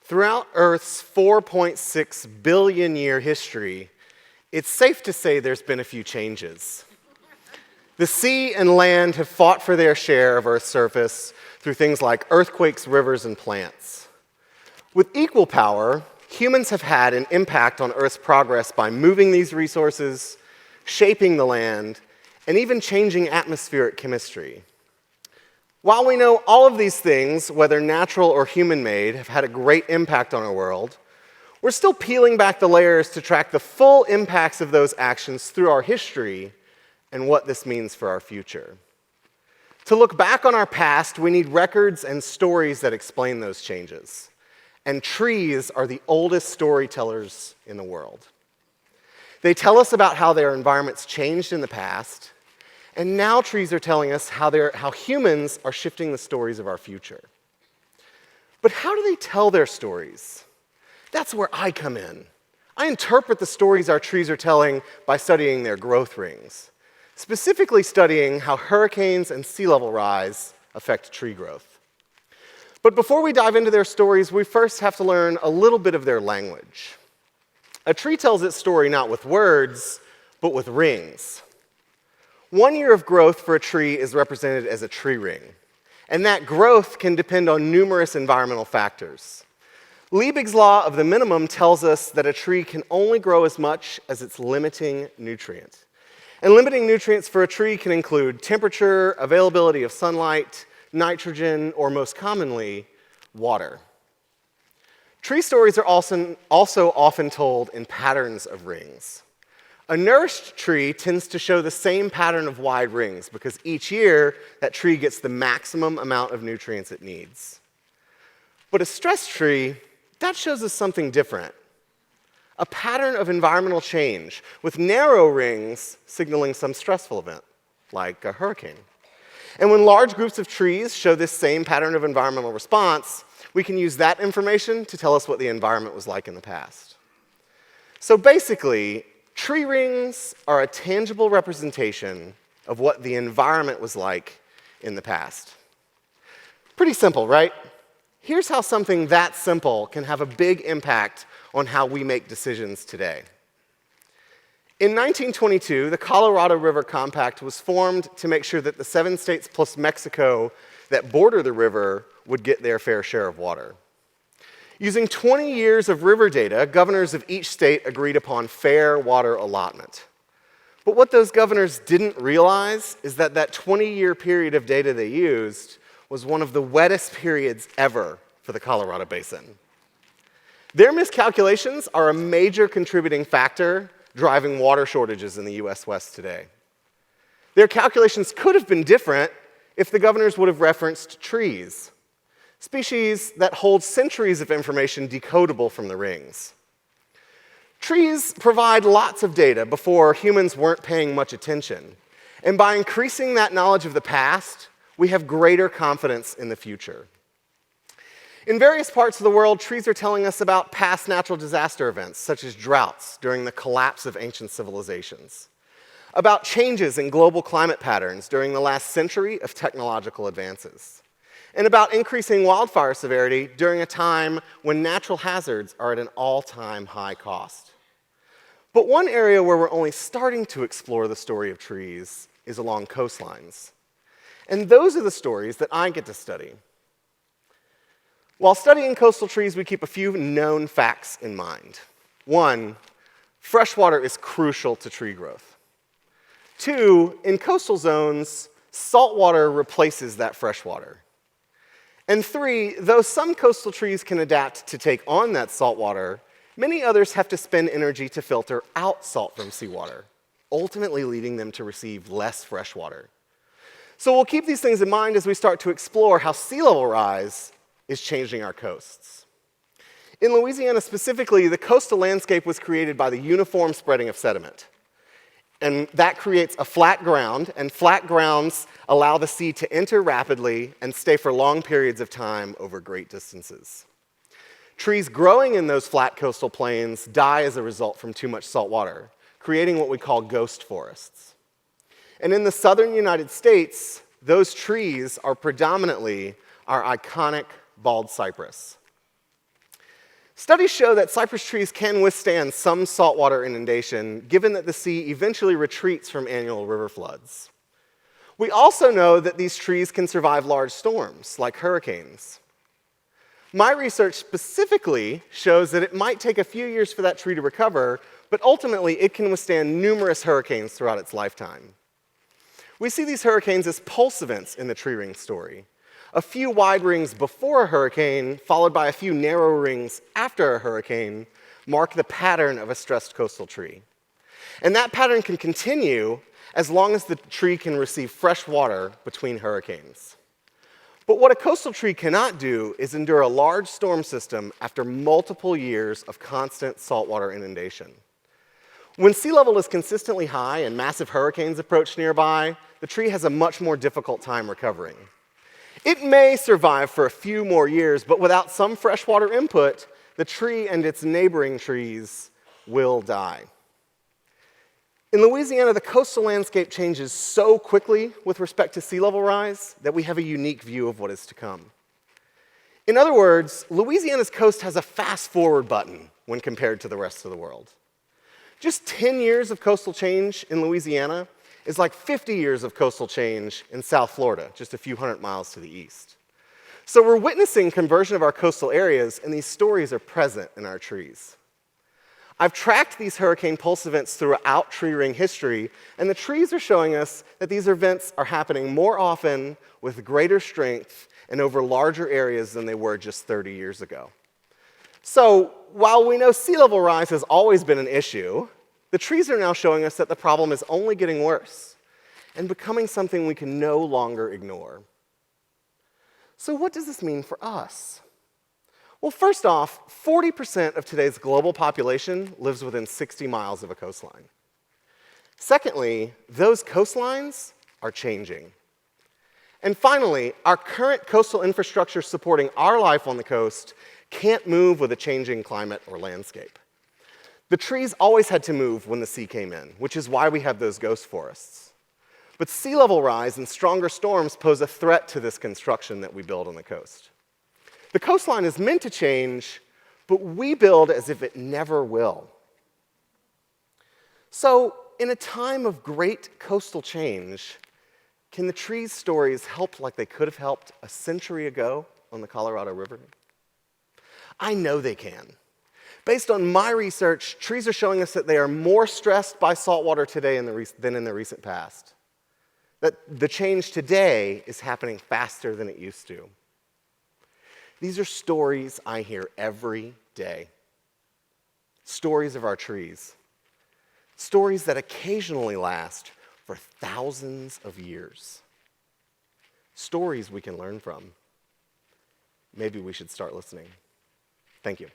Throughout Earth's 4.6 billion year history, it's safe to say there's been a few changes. The sea and land have fought for their share of Earth's surface through things like earthquakes, rivers, and plants. With equal power, humans have had an impact on Earth's progress by moving these resources, shaping the land, and even changing atmospheric chemistry. While we know all of these things, whether natural or human-made, have had a great impact on our world, we're still peeling back the layers to track the full impacts of those actions through our history and what this means for our future. To look back on our past, we need records and stories that explain those changes. And trees are the oldest storytellers in the world. They tell us about how their environments changed in the past, and now trees are telling us how humans are shifting the stories of our future. But how do they tell their stories? That's where I come in. I interpret the stories our trees are telling by studying their growth rings, specifically studying how hurricanes and sea level rise affect tree growth. But before we dive into their stories, we first have to learn a little bit of their language. A tree tells its story not with words, but with rings. 1 year of growth for a tree is represented as a tree ring, and that growth can depend on numerous environmental factors. Liebig's law of the minimum tells us that a tree can only grow as much as its limiting nutrient. And limiting nutrients for a tree can include temperature, availability of sunlight, nitrogen, or most commonly, water. Tree stories are also often told in patterns of rings. A nourished tree tends to show the same pattern of wide rings because each year that tree gets the maximum amount of nutrients it needs. But a stressed tree, that shows us something different. A pattern of environmental change with narrow rings signaling some stressful event, like a hurricane. And when large groups of trees show this same pattern of environmental response, we can use that information to tell us what the environment was like in the past. So basically, tree rings are a tangible representation of what the environment was like in the past. Pretty simple, right? Here's how something that simple can have a big impact on how we make decisions today. In 1922, the Colorado River Compact was formed to make sure that the 7 states plus Mexico that border the river would get their fair share of water. Using 20 years of river data, governors of each state agreed upon fair water allotment. But what those governors didn't realize is that that 20-year period of data they used was one of the wettest periods ever for the Colorado Basin. Their miscalculations are a major contributing factor driving water shortages in the US West today. Their calculations could have been different if the governors would have referenced trees, species that hold centuries of information decodable from the rings. Trees provide lots of data before humans weren't paying much attention. And by increasing that knowledge of the past, we have greater confidence in the future. In various parts of the world, trees are telling us about past natural disaster events, such as droughts during the collapse of ancient civilizations, about changes in global climate patterns during the last century of technological advances, and about increasing wildfire severity during a time when natural hazards are at an all-time high cost. But one area where we're only starting to explore the story of trees is along coastlines. And those are the stories that I get to study. While studying coastal trees, we keep a few known facts in mind. 1, freshwater is crucial to tree growth. 2, in coastal zones, saltwater replaces that freshwater. And 3, though some coastal trees can adapt to take on that salt water, many others have to spend energy to filter out salt from seawater, ultimately leading them to receive less fresh water. So we'll keep these things in mind as we start to explore how sea level rise is changing our coasts. In Louisiana specifically, the coastal landscape was created by the uniform spreading of sediment. And that creates a flat ground, and flat grounds allow the sea to enter rapidly and stay for long periods of time over great distances. Trees growing in those flat coastal plains die as a result from too much salt water, creating what we call ghost forests. And in the southern United States, those trees are predominantly our iconic bald cypress. Studies show that cypress trees can withstand some saltwater inundation, given that the sea eventually retreats from annual river floods. We also know that these trees can survive large storms, like hurricanes. My research specifically shows that it might take a few years for that tree to recover, but ultimately it can withstand numerous hurricanes throughout its lifetime. We see these hurricanes as pulse events in the tree ring story. A few wide rings before a hurricane, followed by a few narrow rings after a hurricane, mark the pattern of a stressed coastal tree. And that pattern can continue as long as the tree can receive fresh water between hurricanes. But what a coastal tree cannot do is endure a large storm system after multiple years of constant saltwater inundation. When sea level is consistently high and massive hurricanes approach nearby, the tree has a much more difficult time recovering. It may survive for a few more years, but without some freshwater input, the tree and its neighboring trees will die. In Louisiana, the coastal landscape changes so quickly with respect to sea level rise that we have a unique view of what is to come. In other words, Louisiana's coast has a fast-forward button when compared to the rest of the world. Just 10 years of coastal change in Louisiana is like 50 years of coastal change in South Florida, just a few hundred miles to the east. So we're witnessing conversion of our coastal areas, and these stories are present in our trees. I've tracked these hurricane pulse events throughout tree ring history, and the trees are showing us that these events are happening more often with greater strength and over larger areas than they were just 30 years ago. So while we know sea level rise has always been an issue, the trees are now showing us that the problem is only getting worse and becoming something we can no longer ignore. So what does this mean for us? Well, first off, 40% of today's global population lives within 60 miles of a coastline. Secondly, those coastlines are changing. And finally, our current coastal infrastructure supporting our life on the coast can't move with a changing climate or landscape. The trees always had to move when the sea came in, which is why we have those ghost forests. But sea level rise and stronger storms pose a threat to this construction that we build on the coast. The coastline is meant to change, but we build as if it never will. So, in a time of great coastal change, can the trees' stories help like they could have helped a century ago on the Colorado River? I know they can. Based on my research, trees are showing us that they are more stressed by saltwater today than in the recent past. That the change today is happening faster than it used to. These are stories I hear every day. Stories of our trees. Stories that occasionally last for thousands of years. Stories we can learn from. Maybe we should start listening. Thank you.